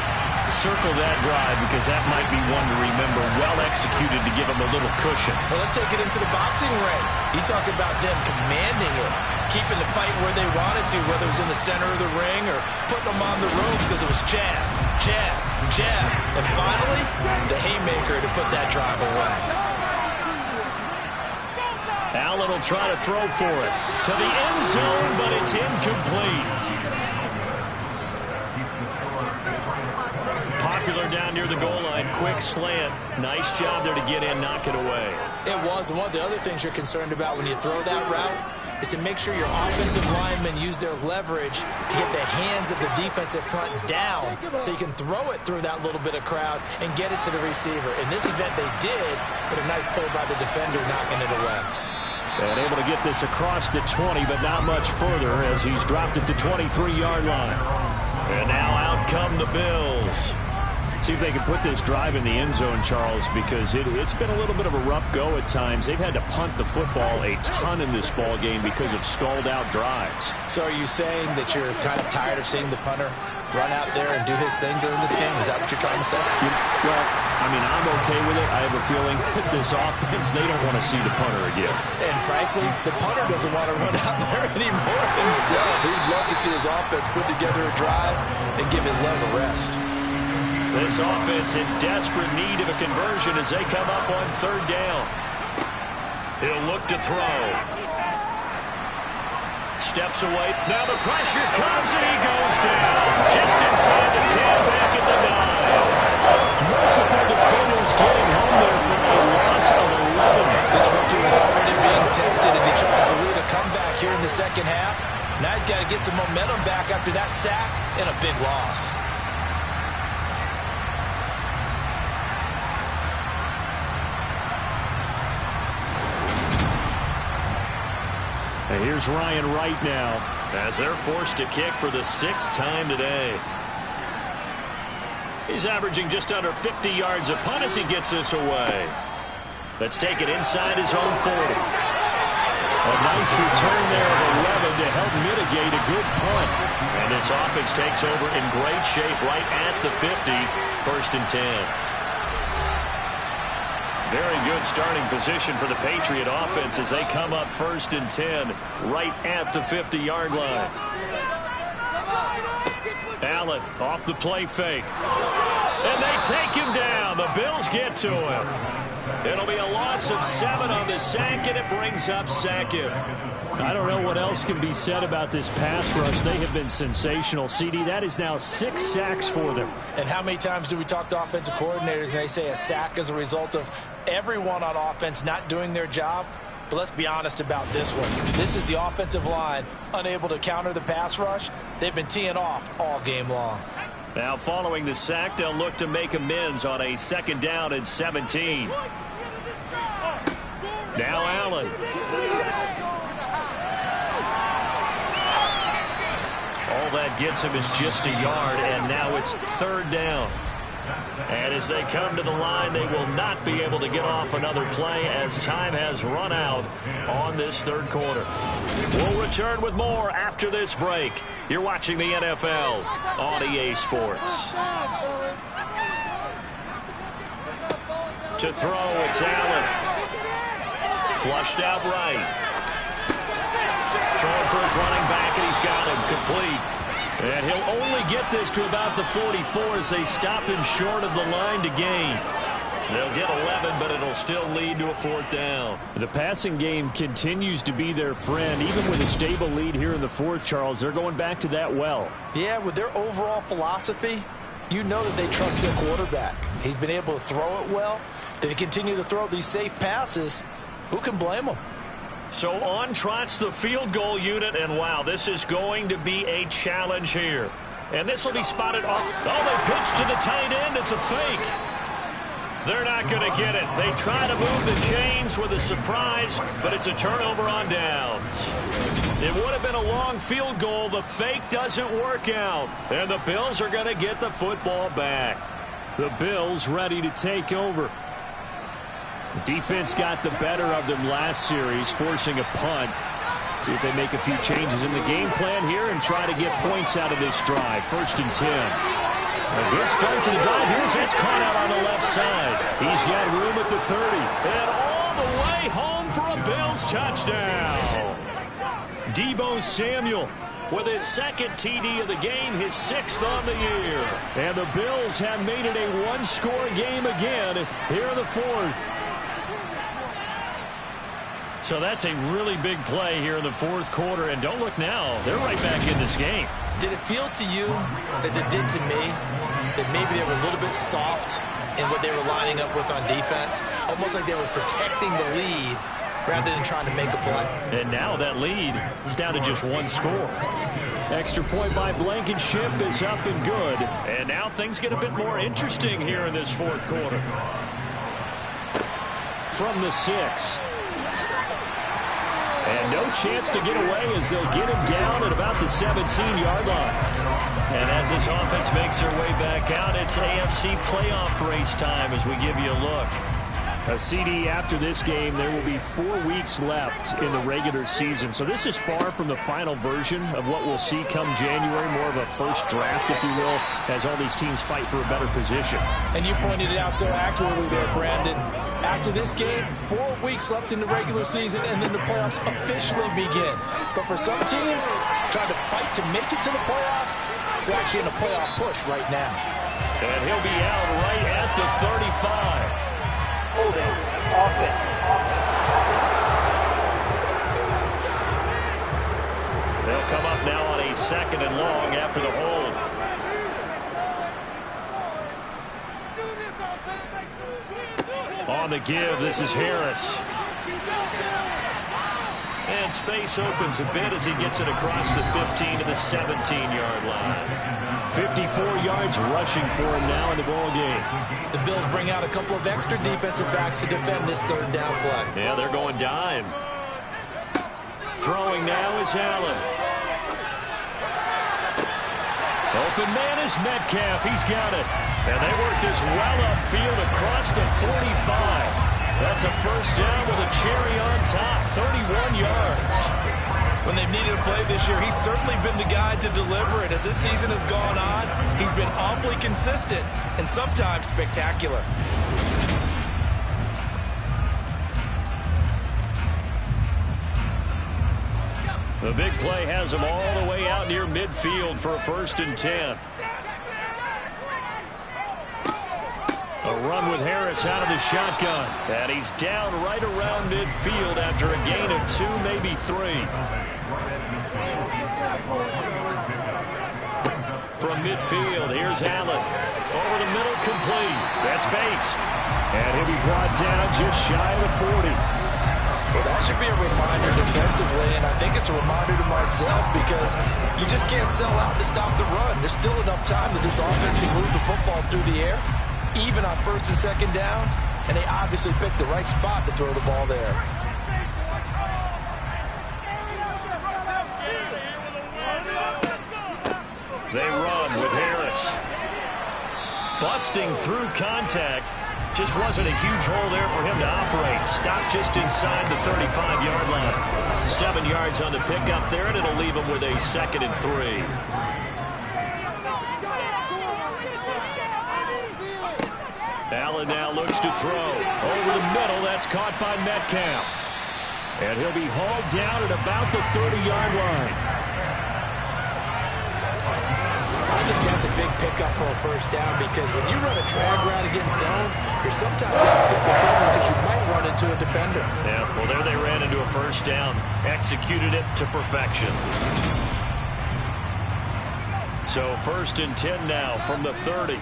Circle that drive because that might be one to remember. Well executed to give them a little cushion. Well, let's take it into the boxing ring. You talk about them commanding it, keeping the fight where they wanted to, whether it was in the center of the ring or putting them on the ropes because it was jab, jab, jab. And finally, the haymaker to put that drive away. Allen will try to throw for it to the end zone, but it's incomplete. Popular down near the goal line. Quick slant. Nice job there to get in, knock it away. It was. And one of the other things you're concerned about when you throw that route is to make sure your offensive linemen use their leverage to get the hands of the defensive front down so you can throw it through that little bit of crowd and get it to the receiver. In this event, they did, but a nice play by the defender knocking it away. And able to get this across the 20, but not much further as he's dropped it to 23-yard line. And now out come the Bills. See if they can put this drive in the end zone, Charles, because it's been a little bit of a rough go at times. They've had to punt the football a ton in this ball game because of stalled-out drives. So are you saying that you're kind of tired of seeing the punter run out there and do his thing during this game? Is that what you're trying to say? Well, I mean, I'm okay with it. I have a feeling that this offense, they don't want to see the punter again. And frankly, the punter doesn't want to run out there anymore himself. He'd love to see his offense put together a drive and give his leg a rest. This offense in desperate need of a conversion as they come up on third down. He'll look to throw. Steps away. Now the pressure comes and he goes down. Just inside the 10, back at the 9. Multiple defenders getting home there for a loss of 11. This rookie is already being tested as he tries to lead a comeback here in the second half. Now he's got to get some momentum back after that sack and a big loss. And here's Ryan Wright now as they're forced to kick for the 6th time today. He's averaging just under 50 yards a punt as he gets this away. Let's take it inside his own 40. A nice return there of 11 to help mitigate a good punt. And this offense takes over in great shape right at the 50. 1st and 10. Very good starting position for the Patriot offense as they come up 1st and 10 right at the 50-yard line. Allen off the play fake. And they take him down. The Bills get to him. It'll be a loss of 7 on the sack, and it brings up 2nd. I don't know what else can be said about this pass rush. They have been sensational. CD, that is now 6 sacks for them. And how many times do we talk to offensive coordinators and they say a sack is a result of everyone on offense not doing their job? But let's be honest about this one. This is the offensive line unable to counter the pass rush. They've been teeing off all game long. Now following the sack, they'll look to make amends on a 2nd down and 17. Now Allen. All that gets him is just a yard, and now it's 3rd down. And as they come to the line, they will not be able to get off another play as time has run out on this 3rd quarter. We'll return with more after this break. You're watching the NFL on EA Sports. To throw, it's Allen. Flushed out right. Throwing for his running back, and he's got him complete. And he'll only get this to about the 44 as they stop him short of the line to gain. They'll get 11, but it'll still lead to a 4th down. The passing game continues to be their friend. Even with a stable lead here in the 4th, Charles, they're going back to that well. Yeah, with their overall philosophy, you know that they trust their quarterback. He's been able to throw it well. They continue to throw these safe passes. Who can blame them? So on trots the field goal unit, and wow, this is going to be a challenge here. And this will be spotted off. Oh, they pitch to the tight end. It's a fake. They're not going to get it. They try to move the chains with a surprise, but it's a turnover on downs. It would have been a long field goal. The fake doesn't work out, and the Bills are going to get the football back. The Bills ready to take over. Defense got the better of them last series, forcing a punt. See if they make a few changes in the game plan here and try to get points out of this drive. 1st and 10. A good start to the drive. Here's that's caught out on the left side. He's got room at the 30. And all the way home for a Bills touchdown. Deebo Samuel with his 2nd TD of the game, his 6th on the year. And the Bills have made it a one-score game again here in the 4th. So that's a really big play here in the 4th quarter. And don't look now. They're right back in this game. Did it feel to you, as it did to me, that maybe they were a little bit soft in what they were lining up with on defense? Almost like they were protecting the lead rather than trying to make a play. And now that lead is down to just one score. Extra point by Blankenship is up and good. And now things get a bit more interesting here in this fourth quarter. From the 6. And no chance to get away as they'll get him down at about the 17-yard line. And as this offense makes their way back out, it's AFC playoff race time as we give you a look. A CD after this game, there will be 4 weeks left in the regular season. So this is far from the final version of what we'll see come January, more of a first draft, if you will, as all these teams fight for a better position. And you pointed it out so accurately there, Brandon. After this game, 4 weeks left in the regular season, and then the playoffs officially begin. But for some teams, trying to fight to make it to the playoffs, we're actually in a playoff push right now. And he'll be out right at the 35. Holding offense. They'll come up now on a 2nd and long after the hold. On the give, this is Harris. And space opens a bit as he gets it across the 15 to the 17-yard line. 54 yards rushing for him now in the ball game. The Bills bring out a couple of extra defensive backs to defend this third down play. Yeah, they're going dime. Throwing now is Allen. Open man is Metcalf. He's got it. And they work this well upfield across the 45. That's a first down with a cherry on top. 31 yards. When they've needed a play this year, he's certainly been the guy to deliver it. As this season has gone on, he's been awfully consistent and sometimes spectacular. The big play has him all the way out near midfield for a 1st and 10. A run with Harris out of the shotgun. And he's down right around midfield after a gain of 2, maybe 3. From midfield, here's Allen. Over the middle, complete. That's Bates. And he'll be brought down just shy of the 40. Well, that should be a reminder defensively, and I think it's a reminder to myself because you just can't sell out to stop the run. There's still enough time that this offense can move the football through the air, even on 1st and 2nd downs, and they obviously picked the right spot to throw the ball there. They run with Harris. Busting through contact. Just wasn't a huge hole there for him to operate. Stopped just inside the 35-yard line. 7 yards on the pickup there, and it'll leave him with a 2nd and 3. Allen now looks to throw. Over the middle, that's caught by Metcalf. And he'll be hauled down at about the 30-yard line. I think that's a big pickup for a first down because when you run a drag route against zone, you're sometimes asking for trouble because you might run into a defender. Yeah, well, there they ran into a first down. Executed it to perfection. So 1st and 10 now from the 30.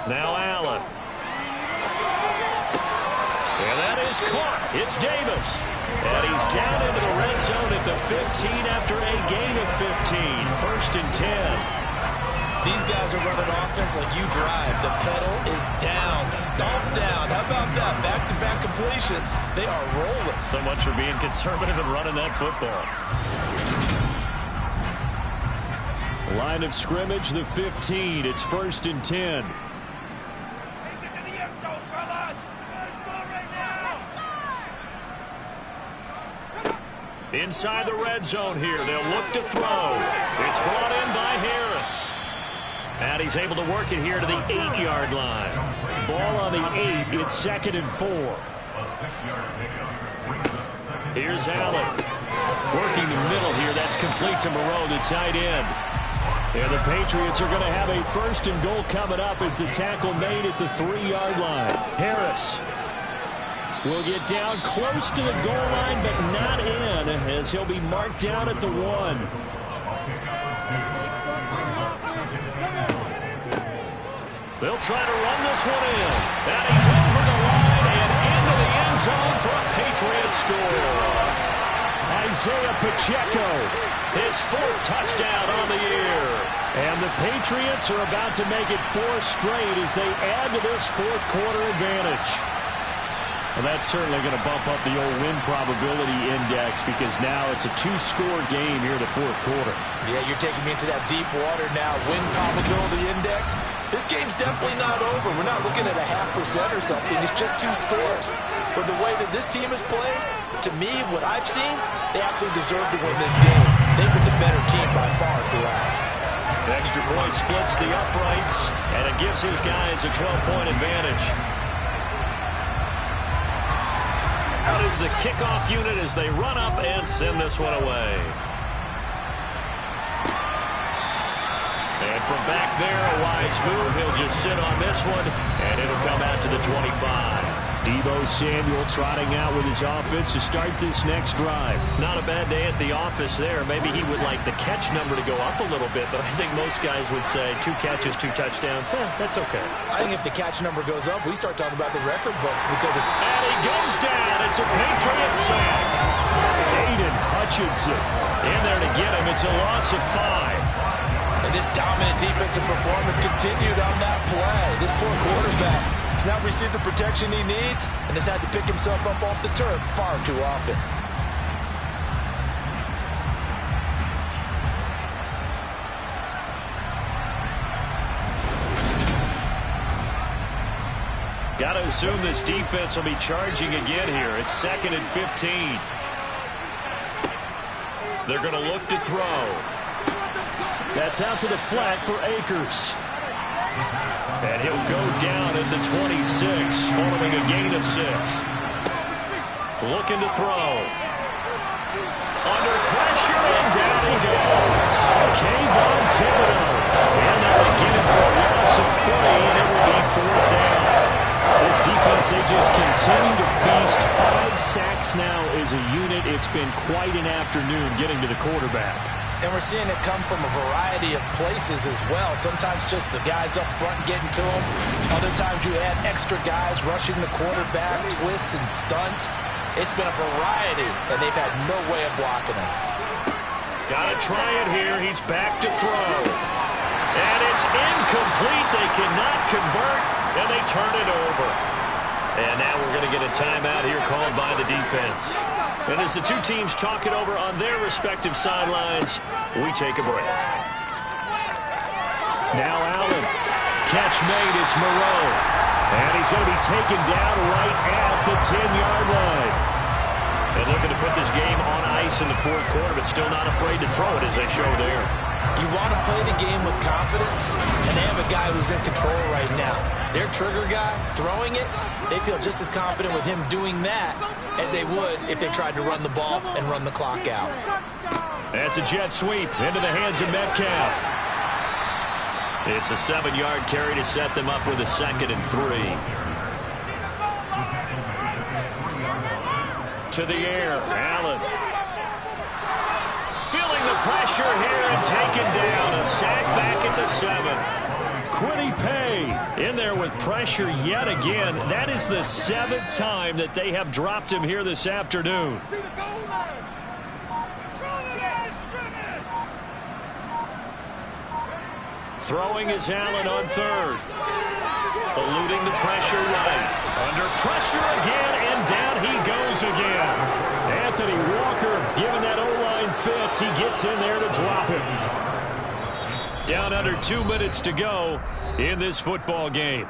Now Allen. And that is caught. It's Davis. And he's down into the red zone at the 15 after a gain of 15. 1st and 10. These guys are running offense like you drive. The pedal is down, stomped down. How about that? Back-to-back completions. They are rolling. So much for being conservative and running that football. Line of scrimmage, the 15. It's 1st and 10. Inside the red zone here. They'll look to throw. It's brought in by Harris. And he's able to work it here to the 8-yard line. Ball on the 8. It's 2nd and 4. Here's Allen. Working the middle here. That's complete to Moreau, the tight end. And the Patriots are going to have a 1st and goal coming up as the tackle made at the 3-yard line. Harris will get down close to the goal line, but not in, as he'll be marked down at the 1. They'll try to run this one in. And he's over the line and into the end zone for a Patriot score. Isaiah Pacheco, his 4th touchdown on the year. And the Patriots are about to make it 4 straight as they add to this 4th quarter advantage. Well, that's certainly going to bump up the old win probability index because now it's a 2-score game here in the 4th quarter. Yeah, you're taking me into that deep water now. Win probability index. This game's definitely not over. We're not looking at a 0.5% or something. It's just 2 scores. But the way that this team has played, to me, what I've seen, they absolutely deserve to win this game. They've been the better team by far throughout. Extra point splits the uprights, and it gives his guys a 12-point advantage. Out is the kickoff unit as they run up and send this one away. And from back there, a wise move. He'll just sit on this one, and it'll come out to the 25. Deebo Samuel trotting out with his offense to start this next drive. Not a bad day at the office there. Maybe he would like the catch number to go up a little bit, but I think most guys would say 2 catches, 2 touchdowns. That's okay. I think if the catch number goes up, we start talking about the record books because of... And he goes down. It's a Patriot sack. Aiden Hutchinson in there to get him. It's a loss of 5. And this dominant defensive performance continued on that play. This poor quarterback has not received the protection he needs and has had to pick himself up off the turf far too often. Got to assume this defense will be charging again here. It's 2nd and 15. They're going to look to throw. That's out to the flat for Akers. And he'll go down at the 26, following a gain of 6. Looking to throw. Under pressure, and down he goes. Kayvon Thibodeaux. And they'll get him for a loss of 3, and it will be 4th down. This defense, they just continue to feast. 5 sacks now as a unit. It's been quite an afternoon getting to the quarterback. And we're seeing it come from a variety of places as well. Sometimes just the guys up front getting to him. Other times you add extra guys rushing the quarterback, twists and stunts. It's been a variety, and they've had no way of blocking him. Got to try it here. He's back to throw. And it's incomplete. They cannot convert, and they turn it over. And now we're going to get a timeout here called by the defense. And as the two teams talk it over on their respective sidelines, we take a break. Now Allen. Catch made. It's Moreau. And he's going to be taken down right at the 10-yard line. And looking to put this game on ice in the 4th quarter, but still not afraid to throw it as they show there. You want to play the game with confidence, and they have a guy who's in control right now. Their trigger guy, throwing it, they feel just as confident with him doing that as they would if they tried to run the ball and run the clock out. That's a jet sweep into the hands of Metcalf. It's a 7-yard carry to set them up with a 2nd and 3. To the air, Allen. Feeling the pressure here and taken down. A sack back at the 7. Kwity Paye in there with pressure yet again. That is the 7th time that they have dropped him here this afternoon. Throwing is Allen on 3rd. Eluding the pressure right. Under pressure again, and down he goes again. Anthony Walker giving that O-line fits. He gets in there to drop him. Down under 2 minutes to go in this football game.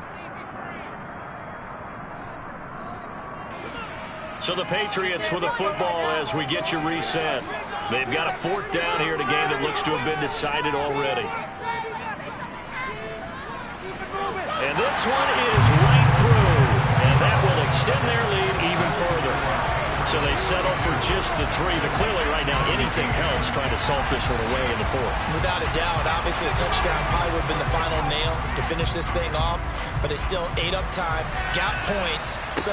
So the Patriots with the football as we get you reset. They've got a 4th down here in a game that looks to have been decided already. And this one is right through, and that will extend their lead even further. So they settle for just the 3, but clearly right now anything helps trying to salt this one away in the 4th. Without a doubt, obviously a touchdown probably would have been the final nail to finish this thing off, but it's still 8 up time, got points. So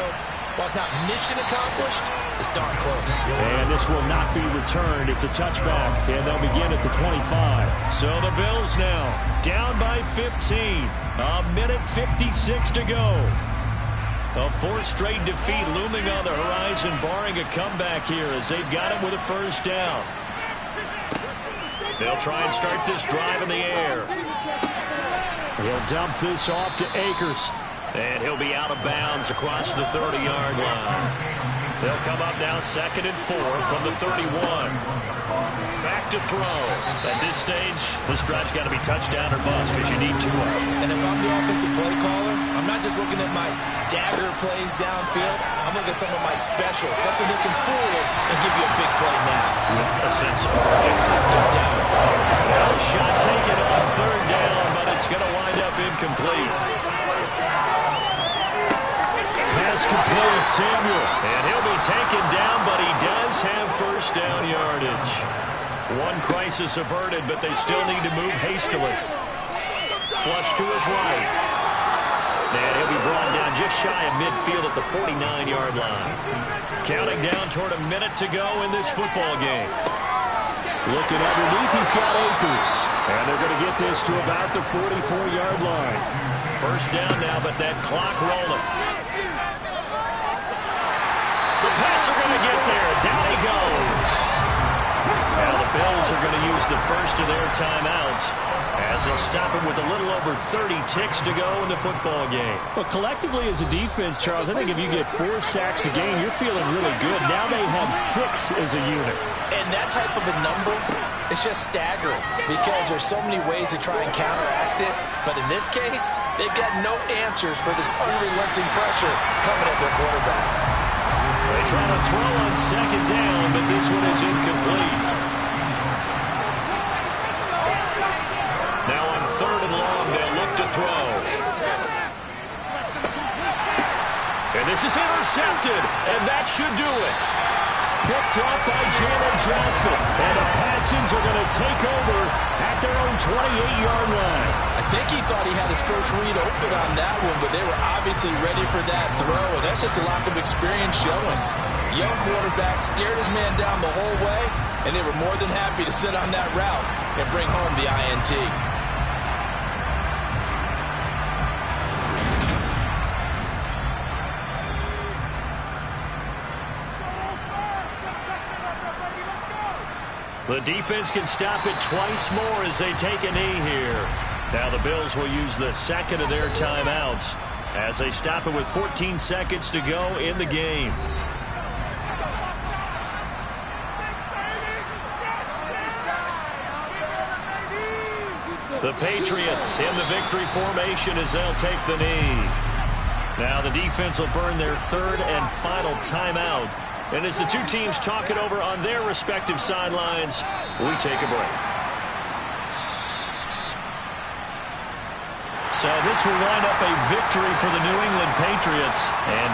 While it's not mission accomplished, it's darn close. And this will not be returned. It's a touchback, and they'll begin at the 25. So the Bills now down by 15. A minute 56 to go. A fourth straight defeat looming on the horizon, barring a comeback here as they've got it with a first down. They'll try and start this drive in the air. He'll dump this off to Akers. And he'll be out of bounds across the 30-yard line. They'll come up now 2nd and 4 from the 31. Back to throw. At this stage, this drive's got to be touchdown or bust because you need 2 of them. And if I'm the offensive play caller, I'm not just looking at my dagger plays downfield. I'm looking at some of my specials, something that can fool it and give you a big play now. With a sense of urgency. No doubt. Well, shot taken on 3rd down, but it's going to wind up incomplete. Pass complete, Samuel. And he'll be taken down, but he does have first down yardage. One crisis averted, but they still need to move hastily. Flush to his right. And he'll be brought down just shy of midfield at the 49-yard line. Counting down toward a minute to go in this football game. Looking underneath, he's got Akers. And they're going to get this to about the 44-yard line. First down now, but that clock rolling. The Pats are going to get there. Down he goes. Now the Bills are going to use the first of their timeouts as they'll stop him with a little over 30 ticks to go in the football game. Well, collectively as a defense, Charles, I think if you get 4 sacks a game, you're feeling really good. Now they have 6 as a unit. And that type of a number is just staggering because there's so many ways to try and counteract it. But in this case, they've got no answers for this unrelenting pressure coming at their quarterback. They try to throw on 2nd down, but this one is incomplete. Now on 3rd and long, they'll look to throw. And this is intercepted, and that should do it. Picked up by Jalen Johnson. And the Patsons are going to take over at their own 28-yard line. I think he thought he had his first read open on that one, but they were obviously ready for that throw, and that's just a lack of experience showing. Young quarterback stared his man down the whole way, and they were more than happy to sit on that route and bring home the INT. The defense can stop it twice more as they take a knee here. Now the Bills will use the 2nd of their timeouts as they stop it with 14 seconds to go in the game. The Patriots in the victory formation as they'll take the knee. Now the defense will burn their 3rd and final timeout. And as the two teams talk it over on their respective sidelines, we take a break. So this will wind up a victory for the New England Patriots. And